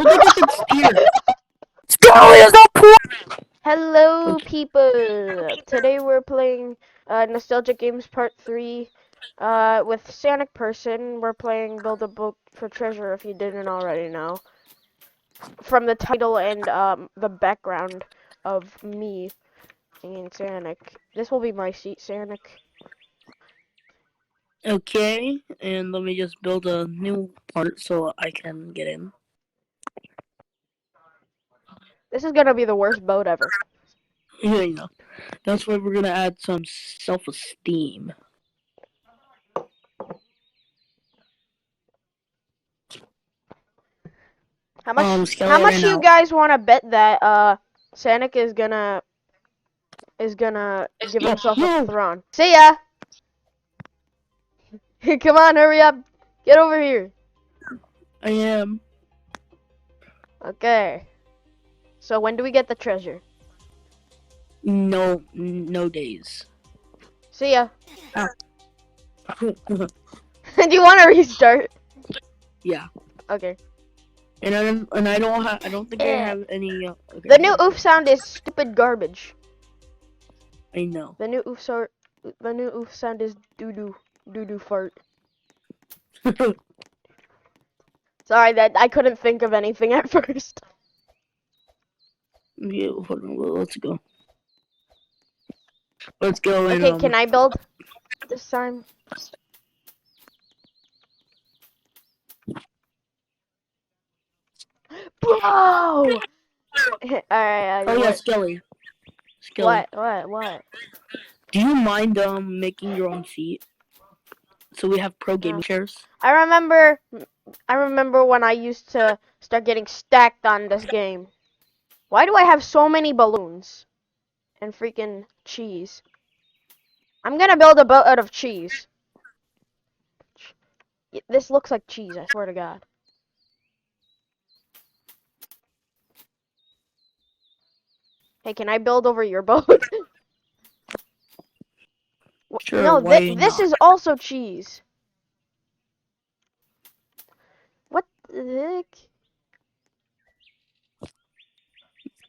don't think it's a steer. Scully is a poor. Hello, Okay. people! Today we're playing Nostalgic Games Part 3 with Sanic Person. We're playing Build a Boat for Treasure, if you didn't already know. From the title and the background of me and Sanic. This will be my seat, Sanic. Okay, and let me just build a new part so I can get in. This is gonna be the worst boat ever. Yeah, you know. That's why we're gonna add some self-esteem. How Skelly much ran you out. guys wanna bet that Sanic is gonna give No, himself a no, throne? See ya! Come on, hurry up! Get over here! I am. Okay. So when do we get the treasure? No, no days. See ya. Ow. Do you want to restart? Yeah, Okay. I don't think I Eh. have any. Okay, The there new we go. oof sound is stupid garbage. I know. The new oof sound is doo doo fart. Sorry that I couldn't think of anything at first. Yeah, hold on. Let's go. Let's go and Okay, can I build this time? Bro! Alright, Oh yeah, what? Skelly. Skelly. What? Do you mind making your own seat? So we have pro Uh, gaming chairs. I remember, I remember when I used to start getting stacked on this game. Why do I have so many balloons and freaking cheese? I'm gonna build a boat out of cheese. This looks like cheese, I swear to God. Hey, can I build over your boat? Sure, No, why this not? is also cheese. What the heck?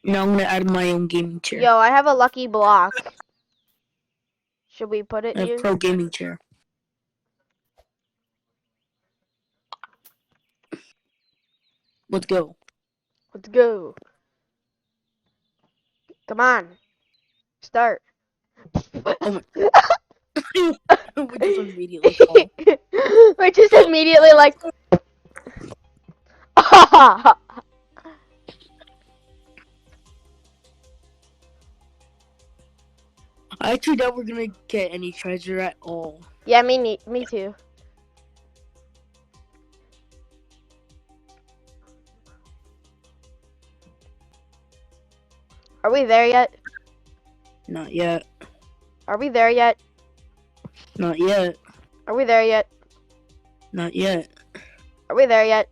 Now I'm gonna add my own gaming chair. Yo, I have a lucky block. Should we put it I have here? pro gaming chair. Let's go. Let's go. Come on. Start. Oh my! We just immediately fall. We're just immediately like. I actually doubt we're gonna get any treasure at all. Yeah, me too. Are we there yet? Not yet. Are we there yet? Not yet. Are we there yet? Not yet. Are we there yet?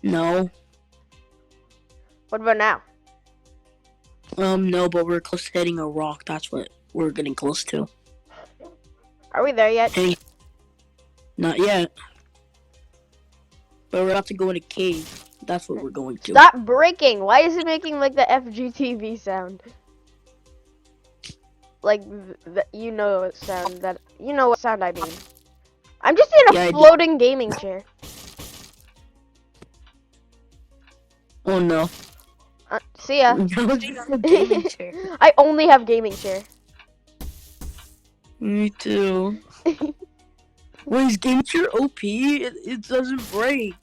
No. What about now? No, but we're close to hitting a rock. That's what we're getting close to. Are we there yet? Hey, not yet. But we're about to go in a cave. That's what we're going to. Stop breaking! Why is it making like the FGTV sound? Like you know what sound that you know what sound I mean. I'm just in a Yeah, I do. floating gaming chair. Oh no. See ya. That was just a gaming chair. I only have gaming chair. Me too. Wait, is gaming chair OP? It doesn't break.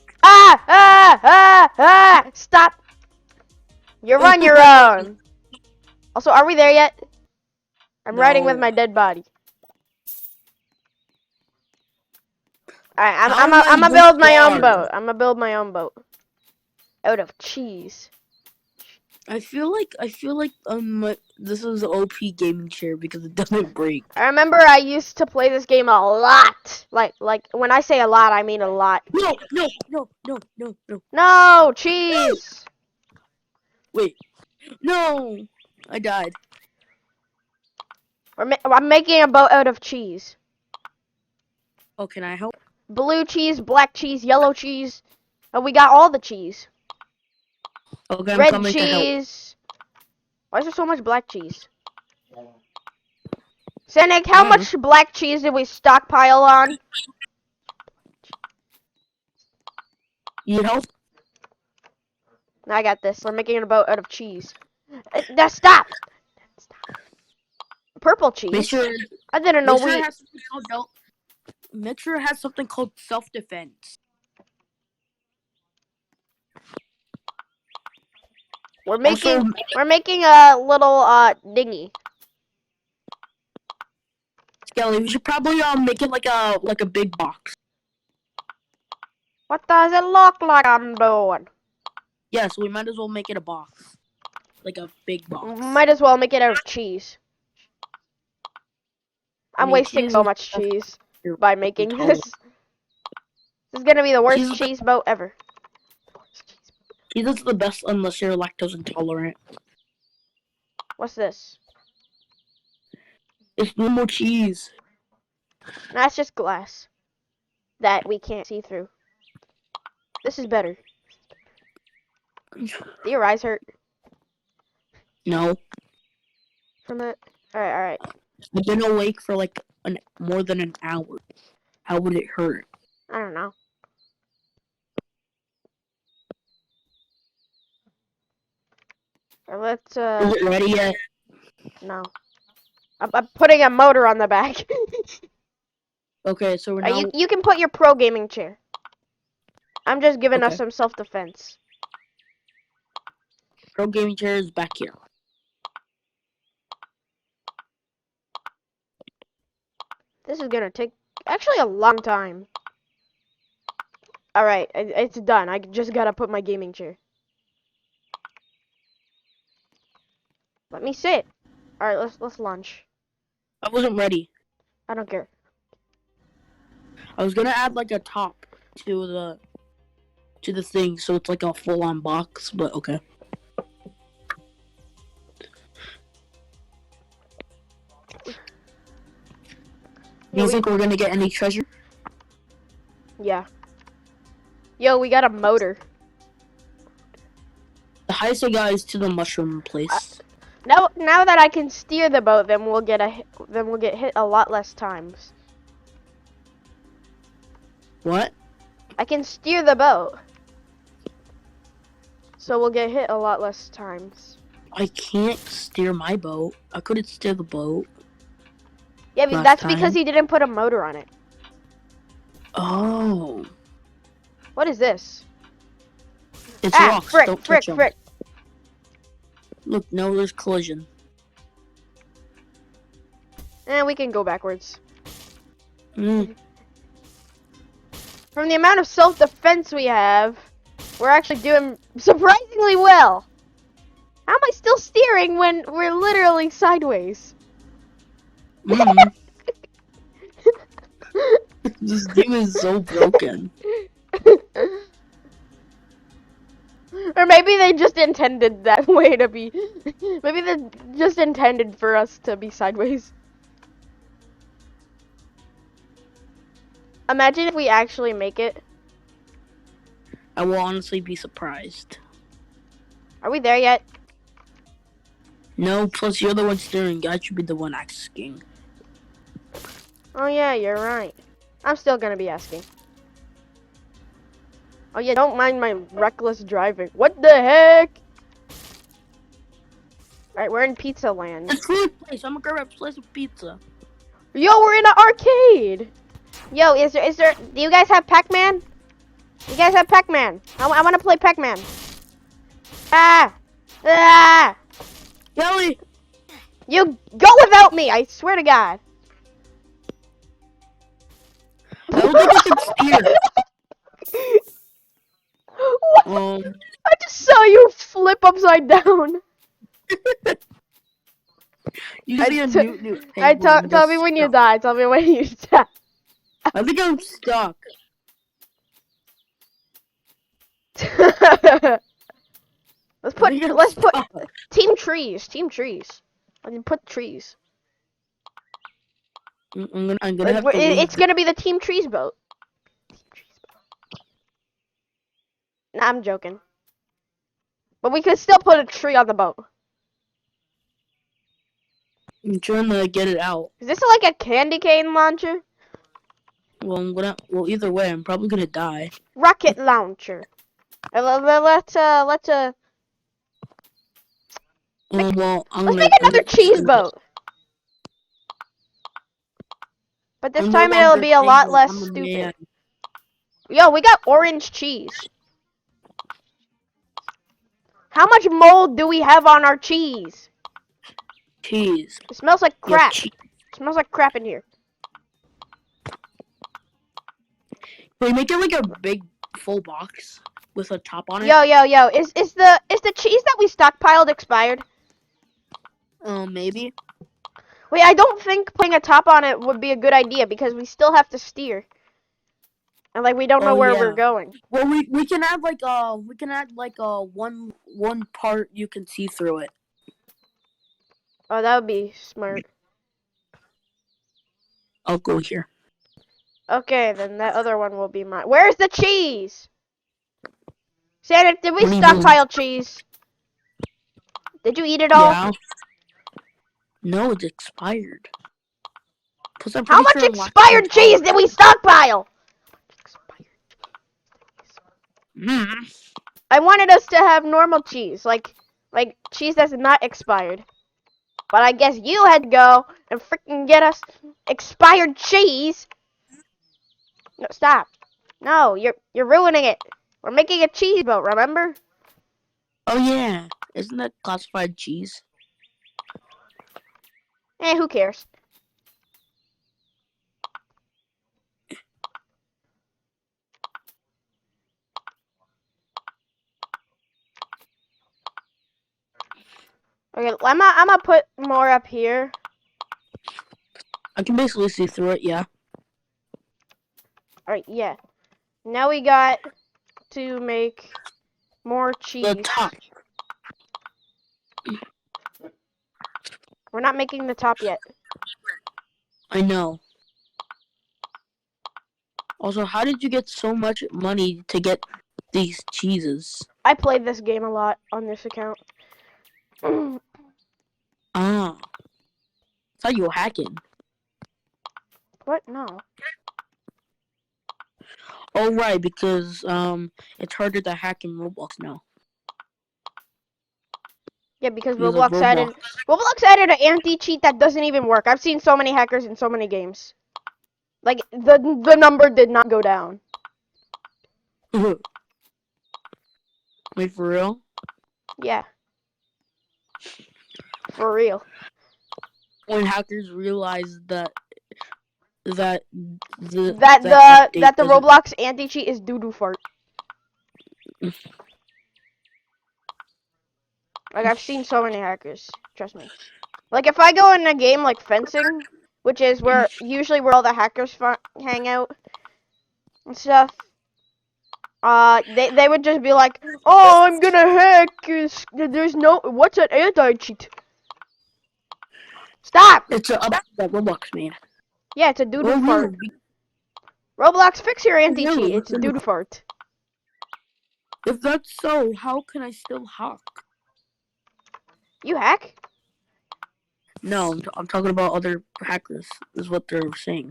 Stop! You're on your own. Also, are we there yet? I'm riding with No. my dead body. Alright, How am I'm I gonna this build my own far? boat. I'm gonna build my own boat. Out of cheese. I feel like this is an OP gaming chair because it doesn't break. I remember I used to play this game a lot. Like when I say a lot, I mean a lot. No. No, cheese! Wait. No. I died. I'm making a boat out of cheese. Oh, can I help? Blue cheese, black cheese, yellow cheese. And we got all the cheese. Okay, I'm Red coming to help. cheese. Why is there so much black cheese? Sanic, how Mm. much black cheese did we stockpile on? You need help? I got this. We're making a boat out of cheese. Now stop! Purple Make cheese? sure. I didn't know Make sure it we... has something called Make sure it has something called self-defense. We're Also, making a little dinghy. Skelly, we should probably make it like a big box. What does it look like I'm doing? Yeah, so we might as well make it a box, like a big box. Might as well make it out of cheese. I I'm mean, wasting cheese so is much cheese your by making this. intolerant. This is gonna be the worst Cheese, cheese boat ever. cheese is the best unless you're lactose intolerant. What's this? It's normal cheese. That's just glass that we can't see through. This is better. Do your eyes hurt No, from it? Alright, alright. I've been awake for like more than an hour. How would it hurt? I don't know. Let's, Is it ready yet? no. I'm putting a motor on the back. Okay, so we're now. You can put your pro gaming chair. I'm just giving us Okay. some self-defense. Pro gaming chair is back here. This is gonna take actually a long time. Alright, it's done. I just gotta put my gaming chair. Let me sit. Alright, let's launch. I wasn't ready. I don't care. I was gonna add like a top to the thing, so it's like a full-on box. But okay. You think we're gonna get any treasure? Yeah. Yo, we got a motor. The highest I got is to the mushroom place. Now that I can steer the boat, then we'll get hit a lot less times. What? I can steer the boat, so we'll get hit a lot less times. I can't steer my boat. I couldn't steer the boat. Yeah, but that's because he didn't put a motor on it. Oh. What is this? It's rocks. Frick, Don't frick, touch them. frick. Look, no, there's collision. We can go backwards. Mm. From the amount of self-defense we have, we're actually doing surprisingly well. How am I still steering when we're literally sideways? Mm. This game is so broken. Or maybe they just intended that way to be. Maybe they just intended for us to be sideways. Imagine if we actually make it. I will honestly be surprised. Are we there yet? No, plus you're the one steering. I should be the one asking. Oh yeah, you're right. I'm still gonna be asking. Oh yeah, don't mind my reckless driving. What the heck? Alright, we're in Pizza Land. It's food place. I'm gonna grab a slice of pizza. Yo, we're in an arcade! Yo, is there, do you guys have Pac-Man? You guys have Pac-Man? I wanna play Pac-Man. Ah! Ah! Kelly! You go without me, I swear to God. I don't think I can steer. What? I just saw you flip upside down. You see a new Tell me when you die. Tell me when you die. I think I'm stuck. let's put team trees. I can put trees. I'm gonna have to It's gonna be the team trees boat. Nah, I'm joking. But we could still put a tree on the boat. I'm trying to get it out. Is this like a candy cane launcher? Well, either way, I'm probably gonna die. Rocket launcher. Let's Well, make another cheese boat. But this I'm no time it'll longer be a lot single. less I'm a stupid. man. Yo, we got orange cheese. How much mold do we have on our cheese? Cheese. It smells like You have crap. cheese. It smells like crap in here. Can we make it like a big full box with a top on it? Yo. Is the cheese that we stockpiled expired? Maybe. Wait, I don't think putting a top on it would be a good idea because we still have to steer. And like we don't know where we're going. Well, we can add like one part you can see through it. Oh, that would be smart. I'll go here. Okay, then that other one will be mine. Where's the cheese? Santa, did we What do you stockpile cheese? Did you eat it all? Yeah. No, it's expired. Plus, I'm How pretty much sure I'm expired cheese did we stockpile? I wanted us to have normal cheese, like cheese that's not expired. But I guess you had to go and freaking get us expired cheese. No, stop. No, you're ruining it. We're making a cheese boat, remember? Oh yeah, isn't that classified cheese? Who cares? Okay, I'm gonna put more up here. I can basically see through it. Yeah. Alright, yeah. Now we got to make more cheese. The top. We're not making the top yet. I know. Also, how did you get so much money to get these cheeses? I played this game a lot on this account. Ah. I thought you were hacking. What? No. Oh right, because it's harder to hack in Roblox now. Yeah, because Because of Roblox added an anti-cheat that doesn't even work. I've seen so many hackers in so many games. Like the number did not go down. Wait, for real? Yeah. For real. When hackers realized that the That the Roblox anti-cheat is doo-doo fart. Like, I've seen so many hackers. Trust me. Like, if I go in a game like fencing, which is usually where all the hackers hang out and stuff, they would just be like, oh, I'm gonna hack. There's no, what's an anti-cheat? Stop! It's a update that Roblox made. Yeah, it's a doo-doo Oh, fart. really? Roblox, fix your anti-cheat. No, It's a doo-doo fart. If that's so, how can I still hack? You hack? No, I'm talking about other hackers, is what they're saying.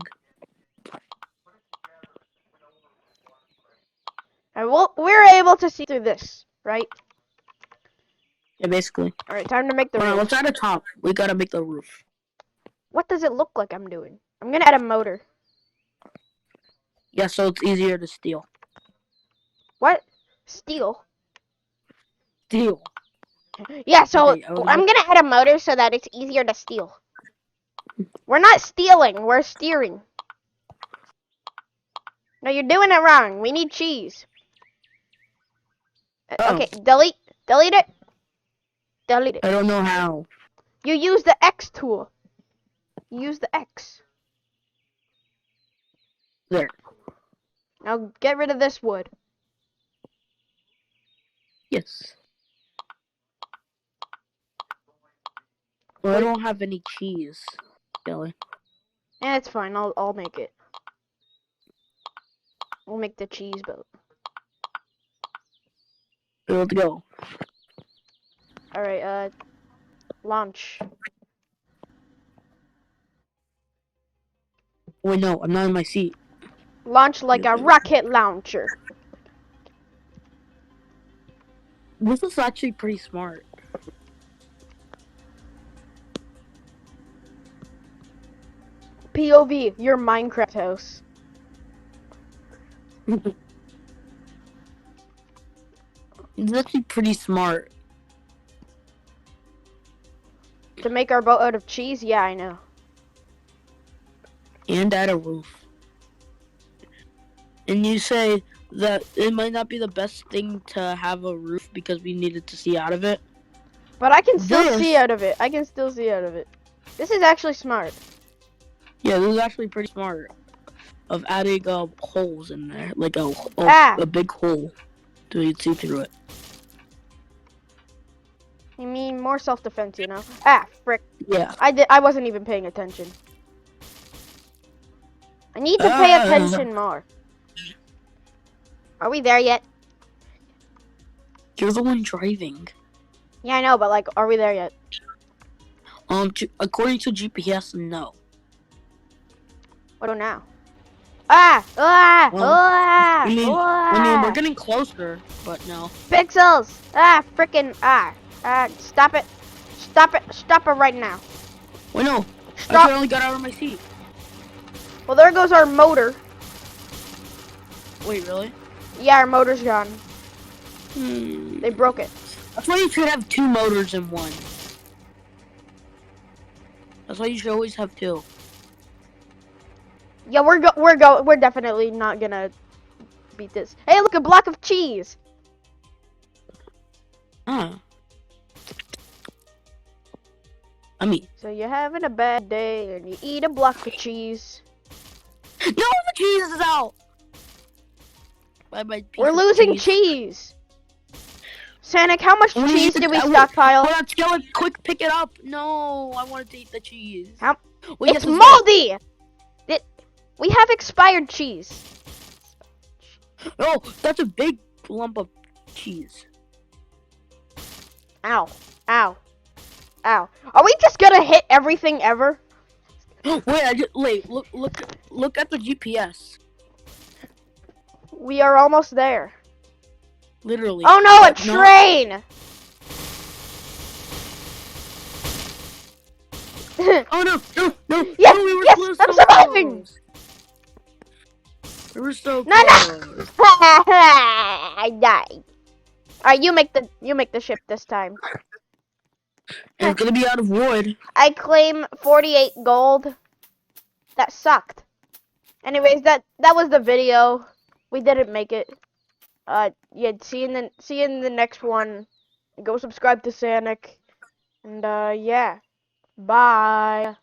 And we're able to see through this, right? Yeah, basically. Alright, time to make the Alright, roof. let's add a top. We gotta make the roof. What does it look like I'm doing? I'm gonna add a motor. Yeah, so it's easier to steal. What? Steel? Steal. Yeah, so Okay, I'm gonna add a motor so that it's easier to steal. We're not stealing, we're steering. No, you're doing it wrong. We need cheese. Oh. Okay, delete it. Delete it. I don't know how. You use the X tool. Use the X. There. Now get rid of this wood. Yes. Well, I don't have any cheese, Billy. Yeah, it's fine. I'll make it. We'll make the cheese boat. Let's go. Alright, launch. Wait, no, I'm not in my seat. Launch like a rocket launcher. This is actually pretty smart. POV, your Minecraft house. It's actually pretty smart. To make our boat out of cheese? Yeah, I know. And add a roof. And you say that it might not be the best thing to have a roof because we needed to see out of it. But I can still see This- out of it. I can still see out of it. This is actually smart. Yeah, this is actually pretty smart. Of adding holes in there, like Ah! a big hole, so you can see through it. You mean more self-defense, you know? Ah, frick. Yeah. I wasn't even paying attention. I need to pay attention more. Are we there yet? You're the one driving. Yeah, I know, but like, are we there yet? According to GPS, no. What do now? Ah! Ah! Well, Ah! I mean, Ah! we're getting closer, but no. Pixels! Ah! Frickin' ah! Ah! Stop it! Stop it! Stop it right now! Wait, no. I Stop! finally got out of my seat. Well, there goes our motor. Wait, really? Yeah, our motor's gone. Hmm. They broke it. That's why you should have two motors in one. That's why you should always have two. Yeah, we're definitely not gonna beat this. Hey, look, a block of cheese. Huh. I mean, So you're having a bad day and you eat a block of cheese. no, the cheese is out. We're losing cheese. Sanic, how much I wanna cheese eat the- did we I wanna- stockpile? Hold on, Skeleton, quick, pick it up. No, I wanted to eat the cheese. How- Wait, It's yes, moldy. We have expired cheese. No, that's a big lump of cheese. Ow. Ow. Ow. Are we just gonna hit everything ever? Wait, look at the GPS. We are almost there. Literally. Oh no, a But no- train! Oh no! Yes, No, we were yes, close, I'm so surviving! close. We were so No, close. no! I died. Alright, you make the ship this time. And it's gonna be out of wood. I claim 48 gold. That sucked. Anyways, that was the video. We didn't make it. Yeah, see you in the next one. Go subscribe to Sanic. And yeah. Bye.